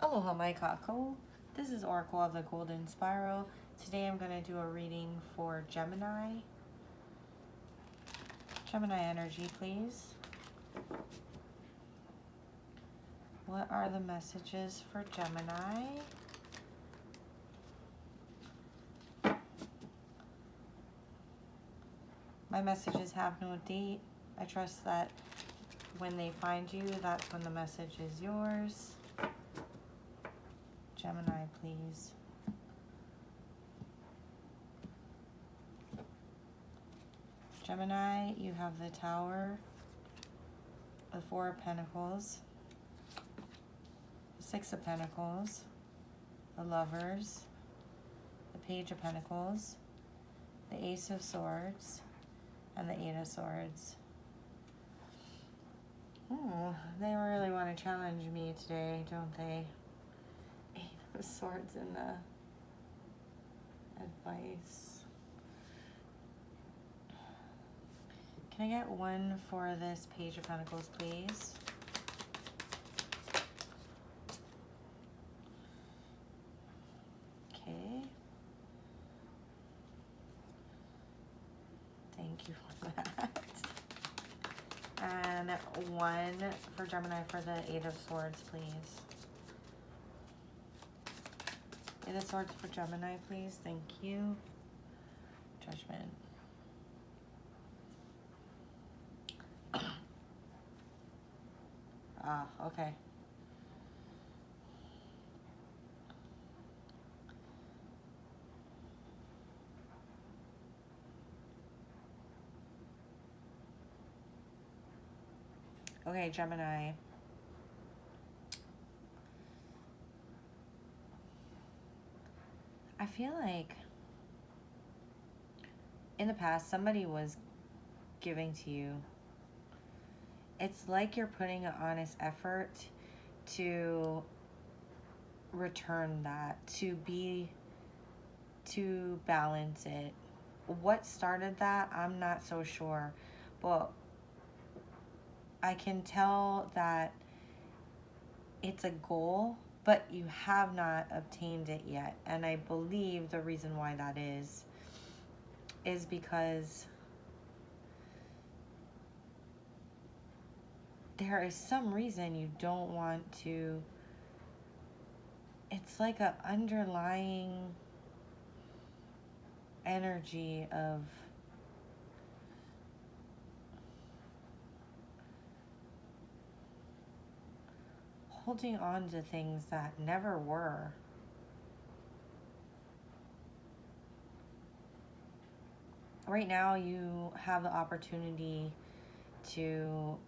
Aloha, my kako. This is Oracle of the Golden Spiral. Today I'm going to do a reading for Gemini. Gemini energy, please. What are the messages for Gemini? My messages have no date. I trust that when they find you, that's when the message is yours. Gemini, please. Gemini, you have the Tower, the Four of Pentacles, the Six of Pentacles, the Lovers, the Page of Pentacles, the Ace of Swords, and the Eight of Swords. Oh, they really want to challenge me today, don't they? Eight of Swords in the advice. Can I get one for this Page of Pentacles, please? Okay. Thank you for that. And one for Gemini for the Eight of Swords, please. Eight of Swords for Gemini, please. Thank you. Judgment. Okay. Okay, Gemini. I feel like in the past somebody was giving to you. It's like you're putting an honest effort to return that, to balance it. What started that, I'm not so sure, but I can tell that it's a goal, but you have not obtained it yet. And I believe the reason why that is because there is some reason you don't want to. It's like an underlying energy of holding on to things that never were. Right now you have the opportunity to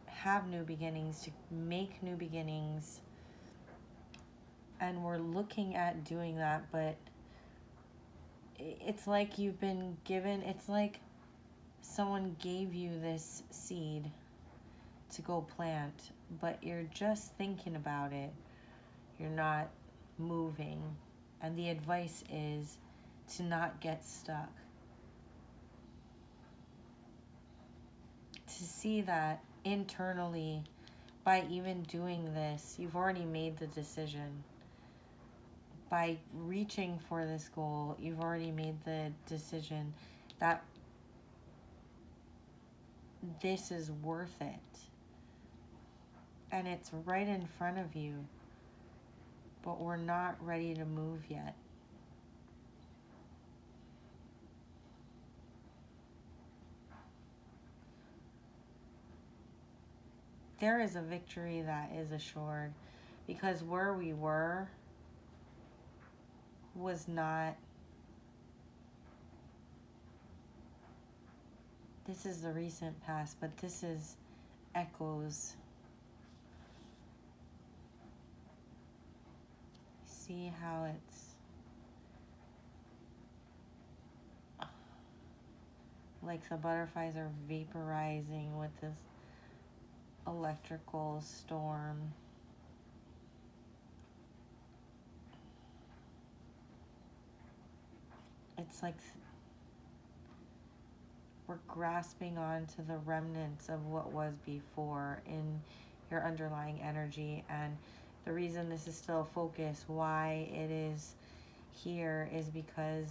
have new beginnings, to make new beginnings, and we're looking at doing that, but it's like you've been given, it's like someone gave you this seed to go plant, but you're just thinking about it, you're not moving, and the advice is to not get stuck, to see that internally. By even doing this, you've already made the decision. By reaching for this goal, you've already made the decision that this is worth it. And it's right in front of you, but we're not ready to move yet. There is a victory that is assured, because where we were was not, this is the recent past, but this is echoes. See how it's like the butterflies are vaporizing with this electrical storm. It's like we're grasping onto the remnants of what was before in your underlying energy. And the reason this is still a focus, why it is here, is because,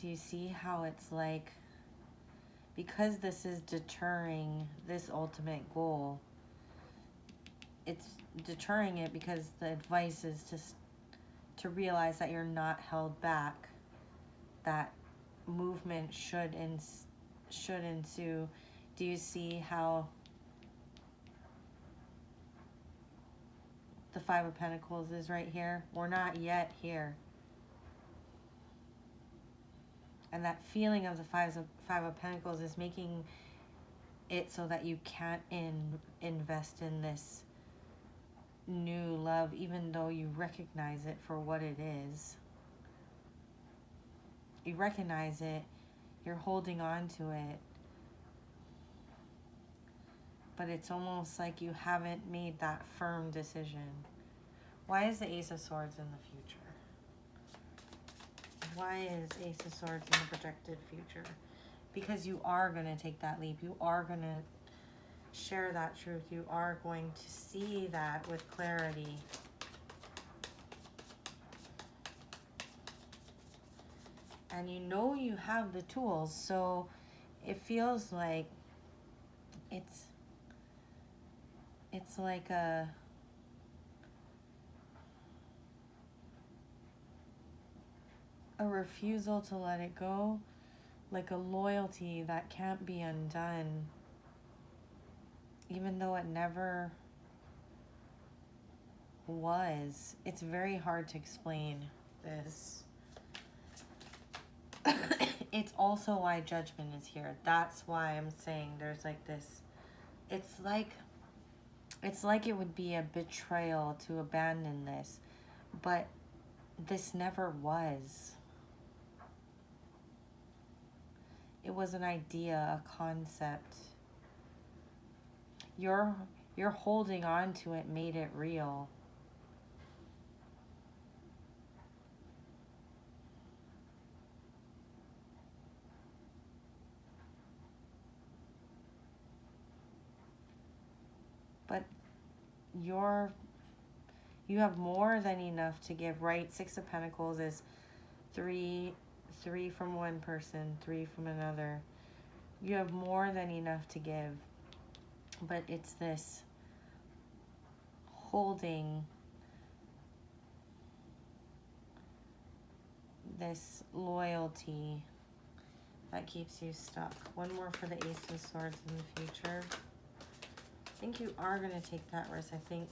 do you see how it's like, because this is deterring this ultimate goal, it's deterring it because the advice is to realize that you're not held back, that movement should ensue. Do you see how the Five of Pentacles is right here? We're not yet here. And that feeling of the Five of Pentacles is making it so that you can't invest in this new love, even though you recognize it for what it is. You recognize it, you're holding on to it, but it's almost like you haven't made that firm decision. Why is the Ace of Swords in the future? Why is Ace of Swords in the projected future? Because you are going to take that leap. You are going to share that truth. You are going to see that with clarity. And you know you have the tools, so it feels like it's like a refusal to let it go, like a loyalty that can't be undone, even though it never was. It's very hard to explain this. It's also why Judgment is here. That's why I'm saying there's like this, it's like it would be a betrayal to abandon this, but this never was. It was an idea, a concept. Your holding on to it made it real. But you have more than enough to give, right? Six of Pentacles is three from one person, three from another. You have more than enough to give, but it's this holding, this loyalty that keeps you stuck. One more for the Ace of Swords in the future. I think you are going to take that risk. I think,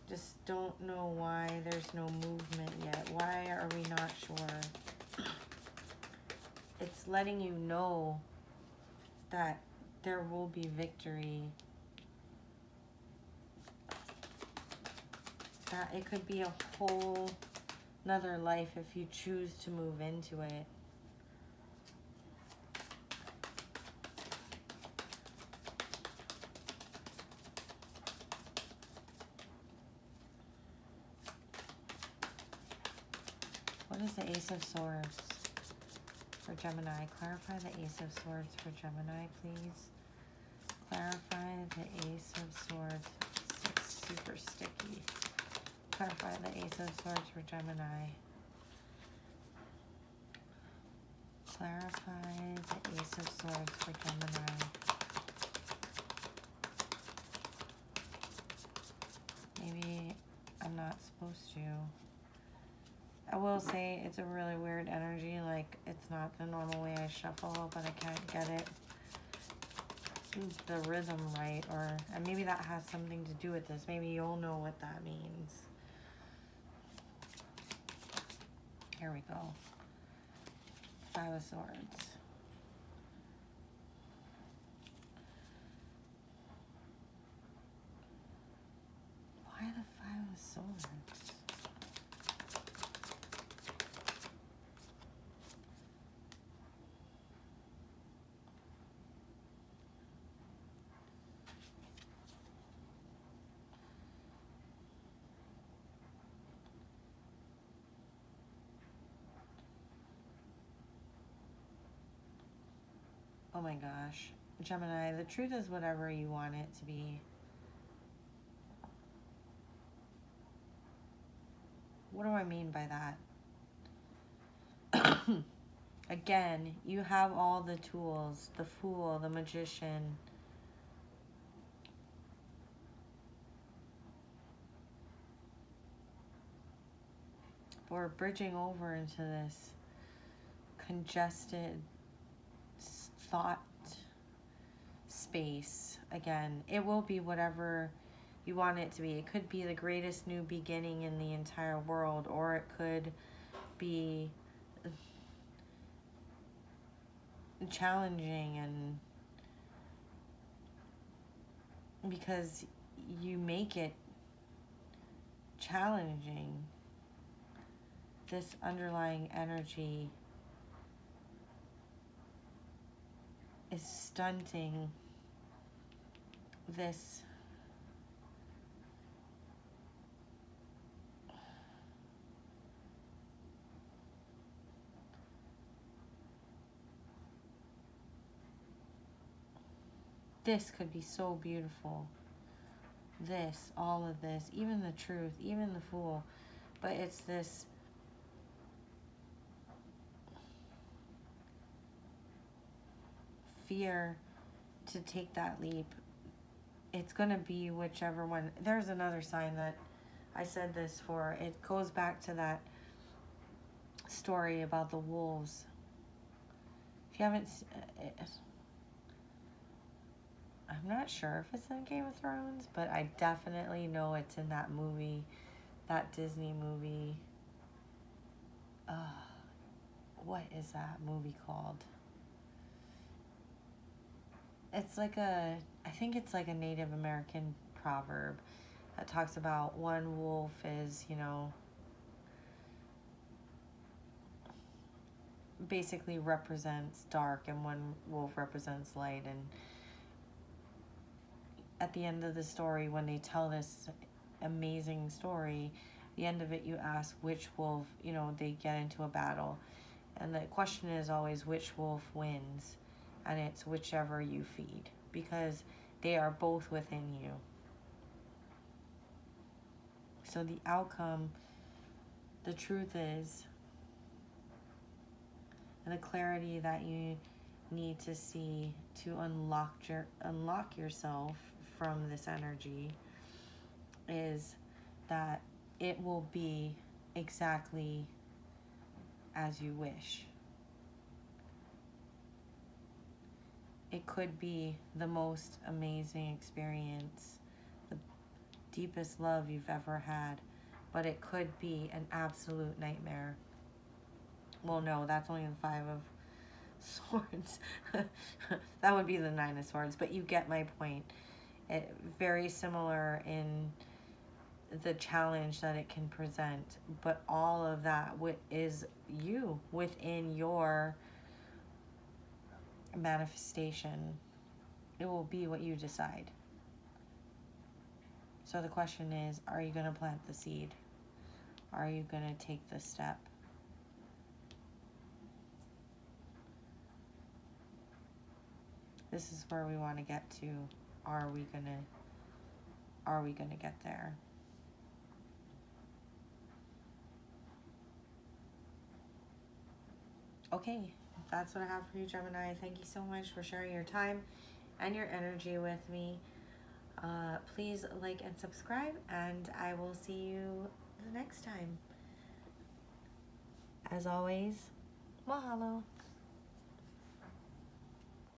just don't know why there's no movement yet. Why are we not sure? It's letting you know that there will be victory. That it could be a whole another life if you choose to move into it. What is the Ace of Swords for Gemini? Clarify the Ace of Swords for Gemini, please. Clarify the Ace of Swords. It's super sticky. Clarify the Ace of Swords for Gemini. Clarify the Ace of Swords for Gemini. Maybe I'm not supposed to. I will say it's a really weird energy, like it's not the normal way I shuffle, but I can't get it, the rhythm right, and maybe that has something to do with this. Maybe you'll know what that means. Here we go. Five of Swords. Why the Five of Swords? Oh my gosh. Gemini, the truth is whatever you want it to be. What do I mean by that? Again, you have all the tools, the Fool, the Magician. We're bridging over into this congested thought space. Again, it will be whatever you want it to be. It could be the greatest new beginning in the entire world, or it could be challenging, and because you make it challenging, this underlying energy is stunting this this could be so beautiful. This, all of this, even the truth, even the Fool. But it's this fear to take that leap. It's going to be whichever one. There's another sign that I said this for. It goes back to that story about the wolves. If you haven't... I'm not sure if it's in Game of Thrones, but I definitely know it's in that movie, that Disney movie. What is that movie called? It's like I think it's like a Native American proverb that talks about one wolf is, basically represents dark and one wolf represents light. And at the end of the story, when they tell this amazing story, the end of it, you ask which wolf, they get into a battle. And the question is always which wolf wins. And it's whichever you feed, because they are both within you. So the outcome, the truth is, and the clarity that you need to see to unlock yourself from this energy is that it will be exactly as you wish. It could be the most amazing experience, the deepest love you've ever had, but it could be an absolute nightmare. Well, no, that's only the 5 of Swords. That would be the 9 of Swords, but you get my point. Very similar in the challenge that it can present, but all of that is you within your manifestation. It will be what you decide. So the question is, are you going to plant the seed? Are you going to take the step? This is where we want to get to. Are we going to get there? Okay, that's what I have for you, Gemini. Thank you so much for sharing your time and your energy with me. Please like and subscribe, and I will see you the next time. As always, mahalo.